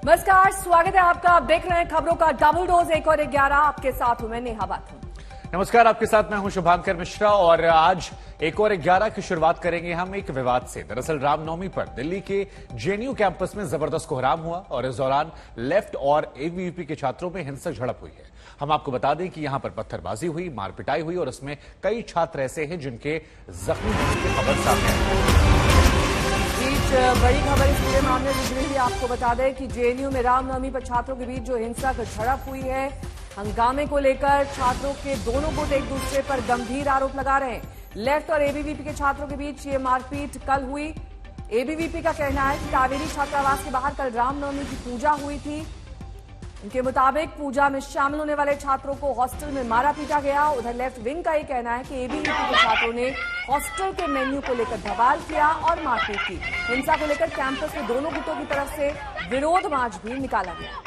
नमस्कार, स्वागत है आपका। आप देख रहे हैं खबरों का डबल डोज 1 और 11। आपके साथ हूं मैं नेहा बाथम। नमस्कार, आपके साथ मैं हूं शुभांकर मिश्रा और आज 1 और 11 की शुरुआत करेंगे हम एक विवाद से। दरअसल रामनवमी पर दिल्ली के जेएनयू कैंपस में जबरदस्त कोहराम हुआ और इस दौरान लेफ्ट और एबीवीपी के छात्रों में हिंसक झड़प हुई है। हम आपको बता दें कि यहां पर पत्थरबाजी हुई, मारपिटाई हुई और इसमें कई छात्र ऐसे हैं जिनके जख्मी होने की खबर सामने आई। बड़ी खबर इस पूरे मामले में जुड़ी हुई। आपको बता दें कि जेएनयू में रामनवमी पर छात्रों के बीच जो हिंसक झड़प हुई है, हंगामे को लेकर छात्रों के दोनों गुट एक दूसरे पर गंभीर आरोप लगा रहे हैं। लेफ्ट और एबीवीपी के छात्रों के बीच ये मारपीट कल हुई। एबीवीपी का कहना है कि कावेरी छात्रावास के बाहर कल रामनवमी की पूजा हुई थी। उनके मुताबिक पूजा में शामिल होने वाले छात्रों को हॉस्टल में मारा पीटा गया। उधर लेफ्ट विंग का ये कहना है कि एबीवीपी के छात्रों ने हॉस्टल के मेन्यू को लेकर बवाल किया और मारपीट की। हिंसा को लेकर कैंपस में दोनों गुटों की तरफ से विरोध मार्च भी निकाला गया।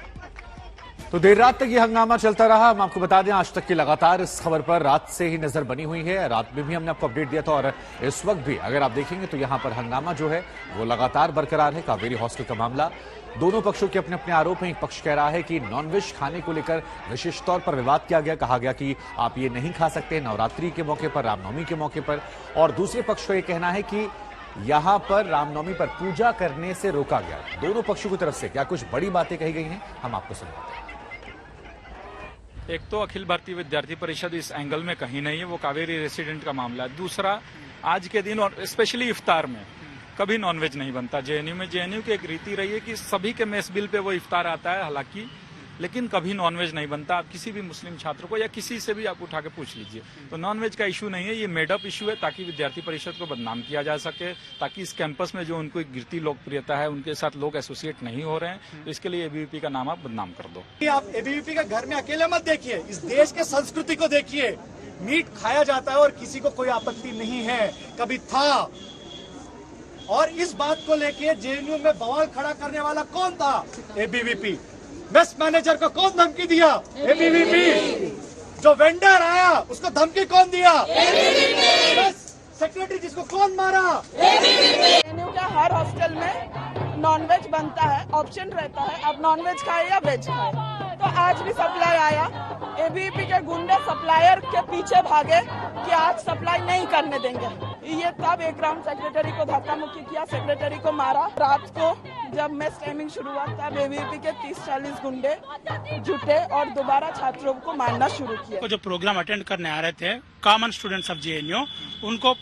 तो देर रात तक ये हंगामा चलता रहा। हम आपको बता दें, आज तक की लगातार इस खबर पर रात से ही नजर बनी हुई है। रात में भी हमने आपको अपडेट दिया था और इस वक्त भी अगर आप देखेंगे तो यहां पर हंगामा जो है वो लगातार बरकरार है। कावेरी हॉस्टल का मामला, दोनों पक्षों के अपने अपने आरोप हैं। एक पक्ष कह रहा है कि नॉनवेज खाने को लेकर विशेष तौर पर विवाद किया गया, कहा गया कि आप ये नहीं खा सकते नवरात्रि के मौके पर, रामनवमी के मौके पर। और दूसरे पक्ष का ये कहना है कि यहां पर रामनवमी पर पूजा करने से रोका गया। दोनों पक्षों की तरफ से क्या कुछ बड़ी बातें कही गई हैं, हम आपको सुनाते हैं। एक तो अखिल भारतीय विद्यार्थी परिषद इस एंगल में कहीं नहीं है, वो कावेरी रेसिडेंट का मामला है। दूसरा, आज के दिन और स्पेशली इफ्तार में कभी नॉनवेज नहीं बनता जेएनयू में। जेएनयू की एक रीति रही है कि सभी के मेस बिल पे वो इफ्तार आता है हालांकि, लेकिन कभी नॉनवेज नहीं बनता। आप किसी भी मुस्लिम छात्र को या किसी से भी आप उठा के पूछ लीजिए, तो नॉनवेज का इशू नहीं है, ये मेडअप इशू है ताकि विद्यार्थी परिषद को बदनाम किया जा सके, ताकि इस कैंपस में जो उनको एक गिरती लोकप्रियता है उनके साथ लोग एसोसिएट नहीं हो रहे हैं। तो इसके लिए एबीवीपी का नाम आप बदनाम कर दो। आप एबीवीपी के घर में अकेले मत देखिए, इस देश के संस्कृति को देखिए। मीट खाया जाता है और किसी को कोई आपत्ति नहीं है, कभी था। और इस बात को लेके जेएनयू में बवाल खड़ा करने वाला कौन था? एबीवीपी। मेस मैनेजर को कौन धमकी दिया? एबीवीपी। जो वेंडर आया उसको धमकी कौन दिया? एबीवीपी। सेक्रेटरी जिसको कौन मारा? एबीवीपी। जेएनयू के हर हॉस्टल में नॉनवेज बनता है, ऑप्शन रहता है, आप नॉनवेज खाए या वेज खाए। तो आज भी सप्लाई आया, एबीवीपी के गुंडे सप्लायर के पीछे भागे कि आज सप्लाई नहीं करने देंगे। ये तब एक राउंड सेक्रेटरी को धक्का मुक्की किया, सेक्रेटरी को मारा। रात को जब मेस टाइमिंग शुरू हुआ तब एबीवीपी के 30-40 गुंडे जुटे और दोबारा छात्रों को मारना शुरू किया। जो प्रोग्राम अटेंड करने आ रहे थे कॉमन स्टूडेंट्स ऑफ जेएनयू, उनको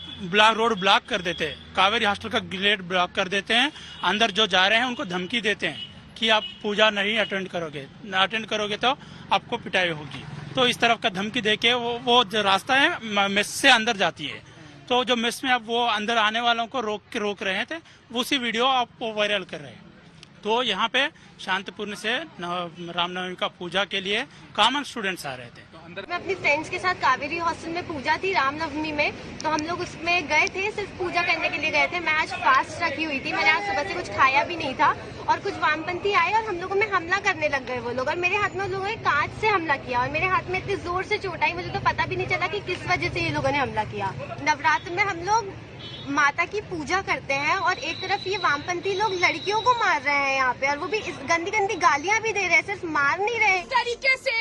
रोड ब्लॉक कर देते, कावेरी हॉस्टल का गेट ब्लॉक कर देते हैं। अंदर जो जा रहे हैं उनको धमकी देते हैं कि आप पूजा नहीं अटेंड करोगे, ना अटेंड करोगे तो आपको पिटाई होगी। तो इस तरफ का धमकी देके वो जो रास्ता है मेस से अंदर जाती है, तो जो मेस में अब वो अंदर आने वालों को रोक रहे थे, उसी वीडियो आपको वायरल कर रहे हैं। तो यहाँ पे शांतिपूर्ण से रामनवमी का पूजा के लिए कॉमन स्टूडेंट्स आ रहे थे। मैं अपनी फ्रेंड्स के साथ कावेरी हॉस्टल में पूजा थी रामनवमी में, तो हम लोग उसमें गए थे, सिर्फ पूजा करने के लिए गए थे। मैं आज फास्ट रखी हुई थी, मैंने आज सुबह से कुछ खाया भी नहीं था। और कुछ वामपंथी आए और हम लोगों में हमला करने लग गए वो लोग, और मेरे हाथ में उन लोगों ने कांच से हमला किया और मेरे हाथ में इतनी जोर से चोट आई, मुझे तो पता भी नहीं चला कि किस वजह से ये लोगों ने हमला किया। नवरात्र में हम लोग माता की पूजा करते हैं और एक तरफ ये वामपंथी लोग लड़कियों को मार रहे हैं यहाँ पे, और वो भी इस गंदी गंदी गालियाँ भी दे रहे हैं, सिर्फ मार नहीं रहे। इस तरीके से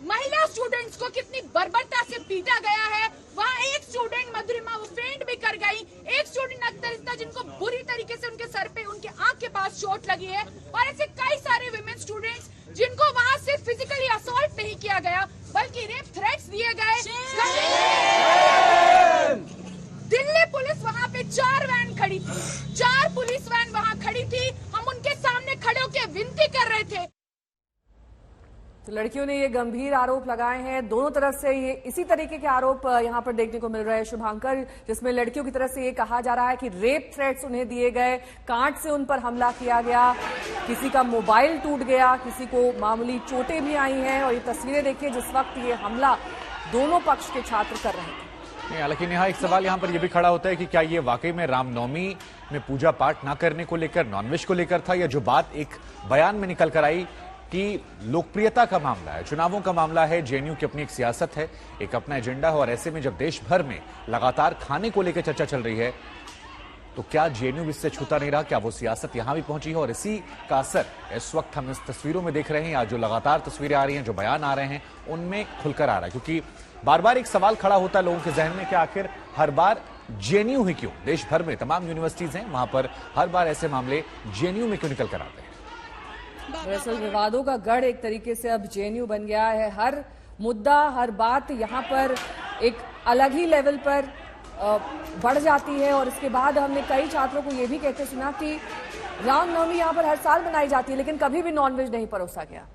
महिला स्टूडेंट्स को कितनी बर्बरता से पीटा गया है। वहाँ एक स्टूडेंट मधुरिमा वो फेंट भी कर गई, एक स्टूडेंट अख्तरिस्ता जिनको बुरी तरीके से उनके सर पे उनके आंख के पास चोट लगी है, और ऐसे कई सारे विमेन स्टूडेंट्स जिनको वहाँ से फिजिकली असॉल्ट नहीं किया गया बल्कि रेप थ्रेट्स दिए गए। दिल्ली पुलिस वहाँ पे 4 वैन खड़ी थी, 4 पुलिस वैन वहाँ खड़ी थी, हम उनके सामने खड़े होकर विनती कर रहे थे। तो लड़कियों ने ये गंभीर आरोप लगाए हैं। दोनों तरफ से ये इसी तरीके के आरोप यहाँ पर देखने को मिल रहे हैं शुभांकर, जिसमें लड़कियों की तरफ से ये कहा जा रहा है कि रेप थ्रेट्स उन्हें दिए गए, कांच से उन पर हमला किया गया, किसी का मोबाइल टूट गया, किसी को मामूली चोटें भी आई हैं। और ये तस्वीरें देखिए जिस वक्त ये हमला दोनों पक्ष के छात्र कर रहे थे। नहीं, हालांकि नेहा, एक सवाल यहाँ पर यह भी खड़ा होता है कि क्या ये वाकई में रामनवमी में पूजा पाठ ना करने को लेकर, नॉनवेज को लेकर था, या जो बात एक बयान में निकल कर आई कि लोकप्रियता का मामला है, चुनावों का मामला है, जेएनयू की अपनी एक सियासत है, एक अपना एजेंडा है। और ऐसे में जब देश भर में लगातार खाने को लेकर चर्चा चल रही है तो क्या जेएनयू भी इससे छूता नहीं रहा? क्या वो सियासत यहां भी पहुंची है? और इसी का असर इस वक्त हम इस तस्वीरों में देख रहे हैं, या जो लगातार तस्वीरें आ रही हैं, जो बयान आ रहे हैं, उनमें खुलकर आ रहा है। क्योंकि बार बार एक सवाल खड़ा होता है लोगों के जहन में कि आखिर हर बार जेएनयू ही क्यों? देश भर में तमाम यूनिवर्सिटीज हैं, वहां पर हर बार ऐसे मामले जेएनयू में क्यों निकल कर आते हैं? दरअसल विवादों का गढ़ एक तरीके से अब जेएनयू बन गया है। हर मुद्दा, हर बात यहाँ पर एक अलग ही लेवल पर बढ़ जाती है। और इसके बाद हमने कई छात्रों को ये भी कहते सुना कि रामनवमी यहाँ पर हर साल मनाई जाती है, लेकिन कभी भी नॉनवेज नहीं परोसा गया।